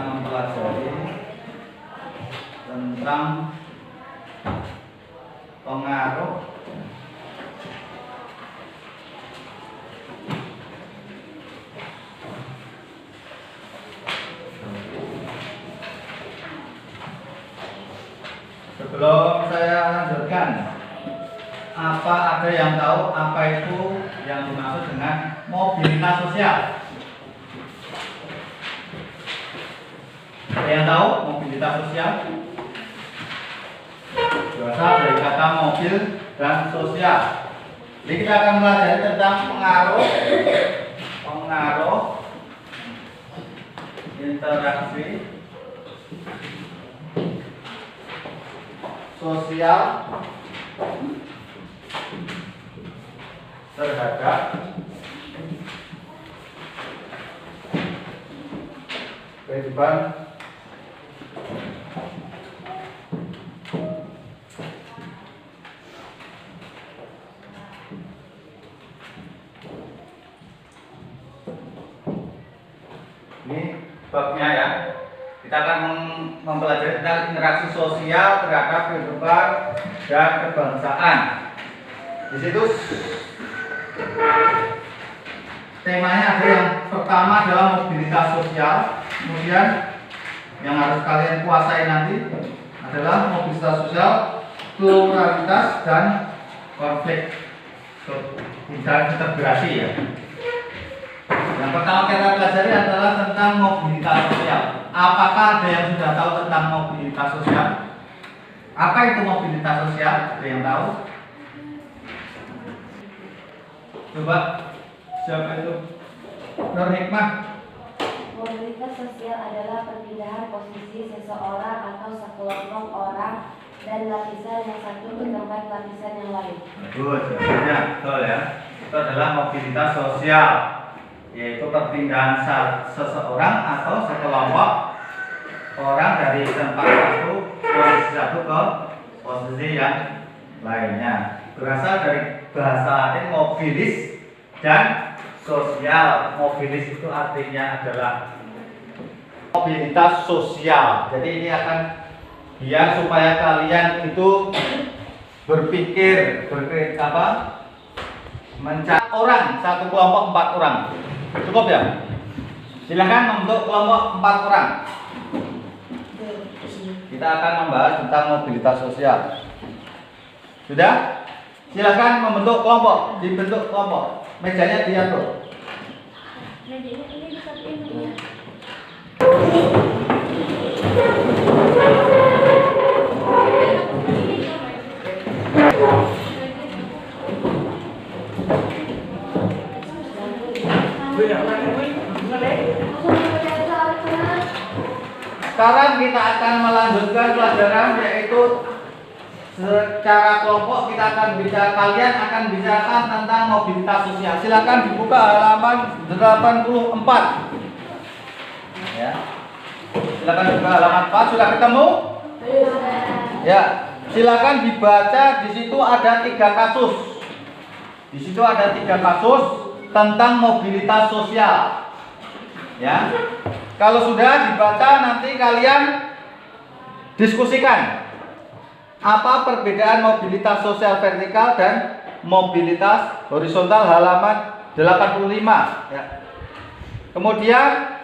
mempelajari tentang pengaruh Sebelum saya lanjutkan, apa ada yang tahu apa itu yang dimaksud dengan mobilitas sosial? Ada yang tahu mobilitas sosial? Berasal dari kata mobil dan sosial. Jadi kita akan belajar tentang pengaruh interaksi sosial terhadap kehidupan ini babnya ya. Kita akan mempelajari tentang interaksi sosial terhadap kehidupan dan kebangsaan. Di situ temanya ada yang pertama adalah mobilitas sosial, kemudian yang harus kalian kuasai nanti adalah mobilitas sosial, pluralitas dan konflik dan integrasi ya. Yang pertama kita pelajari adalah tentang mobilitas sosial. Apakah ada yang sudah tahu tentang mobilitas sosial? Apa itu mobilitas sosial? Ada yang tahu? Coba, siapa itu? Nur Hikmah. Mobilitas sosial adalah perpindahan posisi seseorang atau sekelompok orang dan lapisan yang satu ke tempat lapisan yang lain. Bagus, jawabannya betul ya. Itu adalah mobilitas sosial, yaitu perpindahan seseorang atau sekelompok orang dari tempat posisi satu ke posisi yang lainnya. Berasal dari bahasa Latin mobilis dan sosial. Mobilis itu artinya adalah mobilitas sosial. Jadi ini akan biar supaya kalian itu berpikir mencari orang satu kelompok 4 orang. Cukup ya? Silahkan membentuk kelompok 4 orang. Kita akan membahas tentang mobilitas sosial. Sudah? Silahkan membentuk kelompok. Dibentuk kelompok. Mejanya diatur. Mejanya ini disatuin ya. Sekarang kita akan melanjutkan pelajaran, yaitu secara kelompok kalian akan bicarakan tentang mobilitas sosial. Silakan dibuka halaman 84. Ya. Silakan dibuka halaman 4. Sudah ketemu? Ya. Silakan dibaca. Di situ ada 3 kasus. Di situ ada 3 kasus tentang mobilitas sosial. Ya. Kalau sudah dibaca, nanti kalian diskusikan apa perbedaan mobilitas sosial vertikal dan mobilitas horizontal halaman 85 ya. Kemudian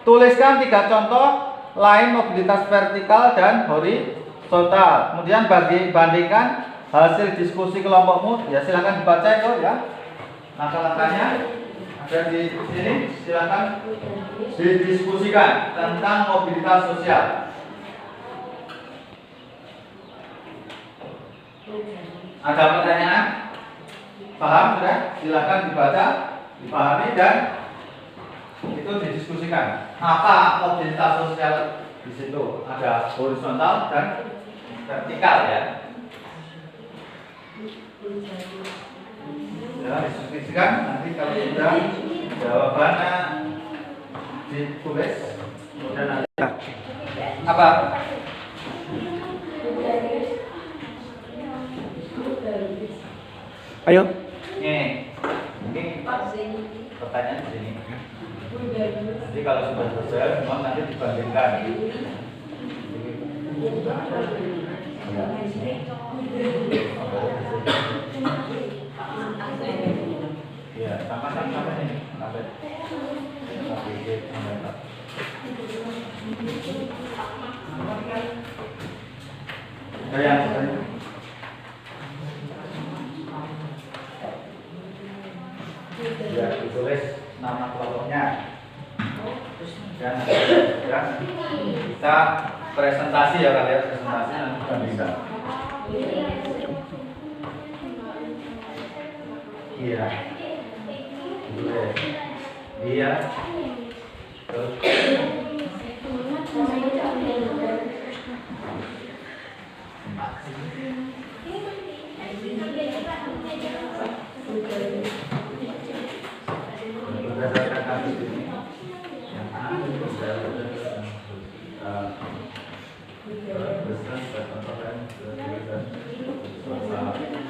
tuliskan 3 contoh lain mobilitas vertikal dan horizontal. Kemudian bandingkan hasil diskusi kelompokmu. Ya, silakan dibaca itu ya. Langkah-langkahnya ada di sini, silakan didiskusikan tentang mobilitas sosial. Ada pertanyaan? Paham sudah? Silakan dibaca, dipahami dan itu didiskusikan. Apa mobilitas sosial di situ? Ada horizontal dan vertikal ya. Ya, diskusikan nanti kalau sudah jawabannya ditulis dan nanti apa? Ayo. Ini pertanyaan di sini. Jadi kalau sudah selesai, semua nanti dibandingkan. Ya, sama-sama ini. Yang ya ditulis nama kelompoknya dan kita presentasi ya kalian, presentasi nanti bandingkan. Iya, dia terus berdasarkan kasus ini yang A itu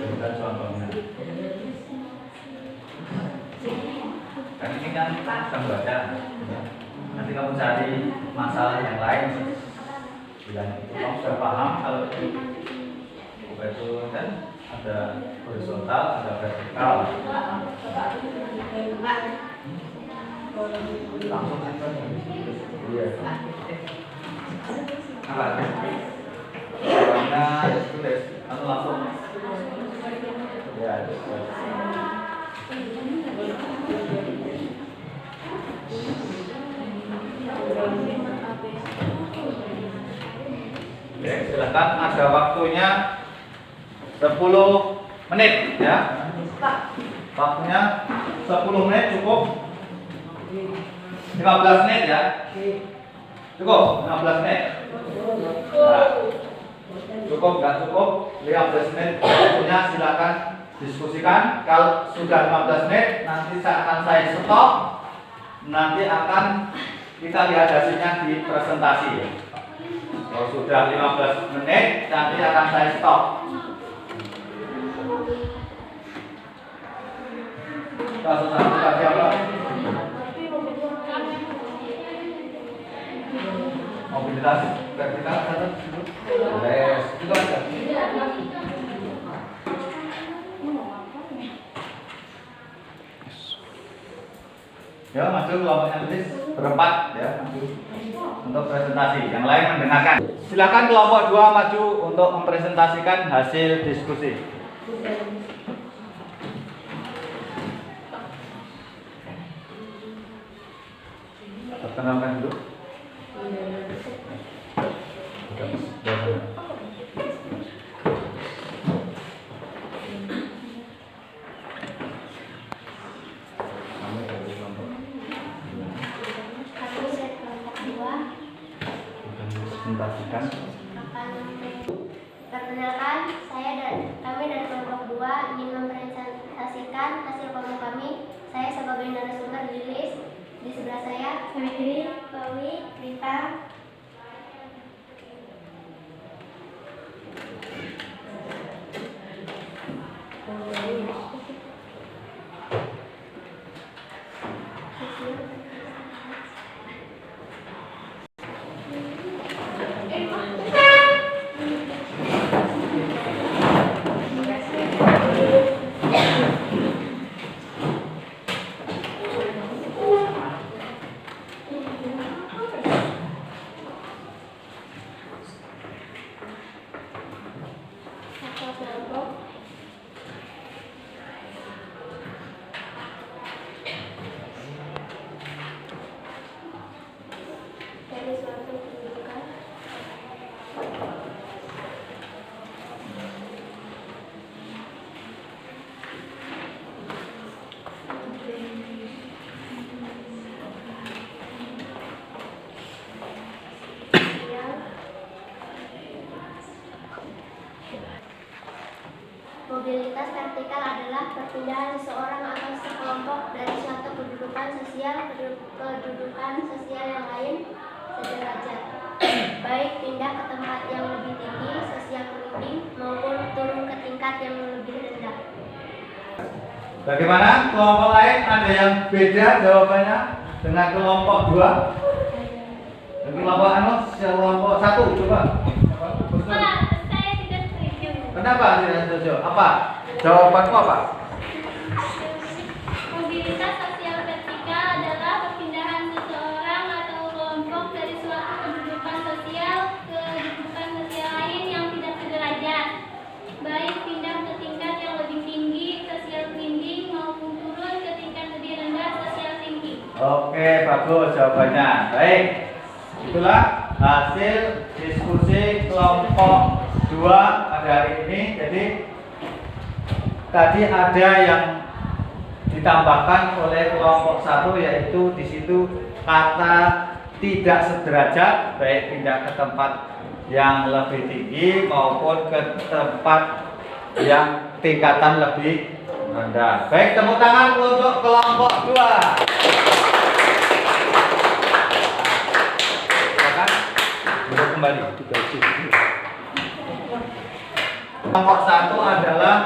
sudah contohnya. Kan ini kan kamu baca, nanti kamu cari masalah yang lain. Bilang itu kamu sudah paham kalau itu kan ada horizontal, ada vertikal. Langsung aja. Iya. Apa? Karena tulis atau langsung. Ya. Oke, silakan, ada waktunya 10 menit ya. Waktunya 10 menit cukup. 15 menit ya. Cukup 15 menit. Nah, cukup nggak cukup 15 menit waktunya, silakan diskusikan. Kalau sudah 15 menit nanti akan saya stop. Nanti akan kita lihat hasilnya di presentasi. Kalau sudah 15 menit nanti akan saya stop. Kasus satu tadi apa? Mobilitas vertikal ada? Boleh, itu aja. Ya, maju kelompoknya tulis berempat ya, maju untuk presentasi. Yang lain mendengarkan. Silakan kelompok 2 maju untuk mempresentasikan hasil diskusi. Perkenalkan dulu. Perkenalkan, kami dari kelompok 2 ingin mempresentasikan hasil kelompok kami. Saya sebagai narasumber Lilis, di sebelah saya Fitri, Bawi, Rita. Mobilitas vertikal adalah perpindahan seseorang atau sekelompok dari suatu kedudukan sosial ke kedudukan sosial yang lain sederajat, baik pindah ke tempat yang lebih tinggi sosial pendidik maupun turun ke tingkat yang lebih rendah. Bagaimana kelompok lain, ada yang beda jawabannya? dengan kelompok 2? Dan kelompok 1 coba. Pak, saya tidak setuju. Kenapa tidak setuju? Apa? Jawabanmu apa? Mobilitas sosial vertikal adalah perpindahan seseorang atau kelompok dari suatu kedudukan sosial ke kedudukan sosial lain yang tidak sederajat, baik pindah ke tingkat yang lebih tinggi, sosial tinggi, maupun turun ke tingkat lebih rendah, sosial tinggi. Oke, bagus jawabannya. Baik. Itulah hasil diskusi kelompok 2 pada hari ini. Jadi tadi ada yang ditambahkan oleh kelompok 1, yaitu di situ kata tidak sederajat, baik pindah ke tempat yang lebih tinggi maupun ke tempat yang tingkatan lebih rendah. Baik, tepuk tangan untuk kelompok 2. Silakan duduk kembali. Kelompok 1 adalah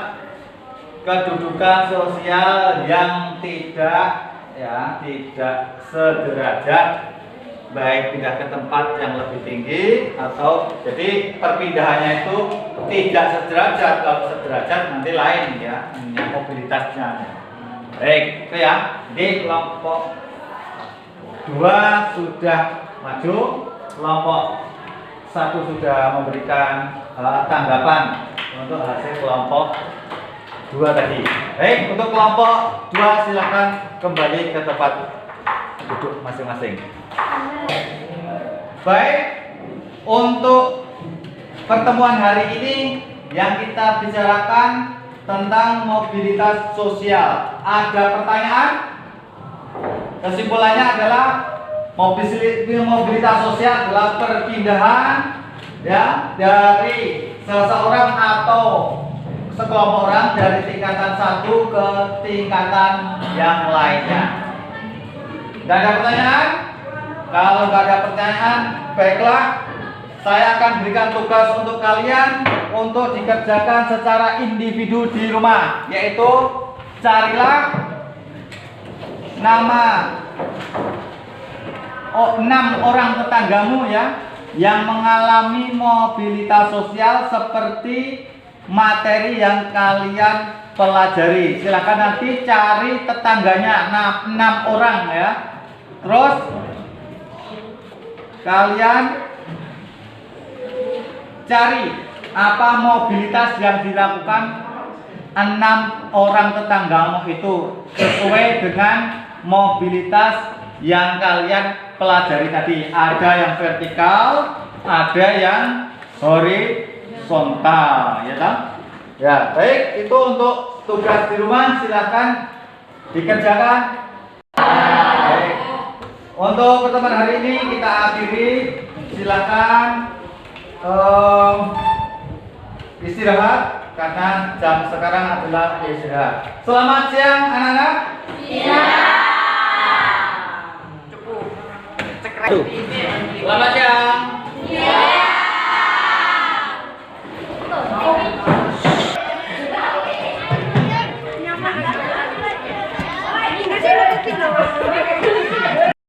kedudukan sosial yang tidak sederajat, baik pindah ke tempat yang lebih tinggi atau jadi perpindahannya itu tidak sederajat. Kalau sederajat nanti lain ya, mobilitasnya. Baik, itu ya. Jadi kelompok 2 sudah maju, kelompok 1 sudah memberikan tanggapan untuk hasil kelompok 2 tadi. Baik, untuk kelompok 2 silakan kembali ke tempat duduk masing-masing. Baik, untuk pertemuan hari ini yang kita bicarakan tentang mobilitas sosial. Ada pertanyaan? Kesimpulannya adalah mobilitas sosial adalah perpindahan ya dari seseorang atau sekelompok orang dari tingkatan 1 ke tingkatan yang lainnya. Tidak ada pertanyaan? Kalau nggak ada pertanyaan, baiklah, saya akan berikan tugas untuk kalian untuk dikerjakan secara individu di rumah, yaitu carilah nama 6 orang tetanggamu ya yang mengalami mobilitas sosial seperti materi yang kalian pelajari. Silakan nanti cari tetangganya 6 orang ya. Terus kalian cari apa mobilitas yang dilakukan 6 orang tetanggamu itu sesuai dengan mobilitas yang kalian pelajari tadi. Ada yang vertikal, ada yang horizontal, ya kan? Ya, baik, itu untuk tugas di rumah, silakan dikerjakan. Baik. Untuk pertemuan hari ini kita akhiri, silakan istirahat karena jam sekarang adalah istirahat. Selamat siang anak-anak. Selamat siang.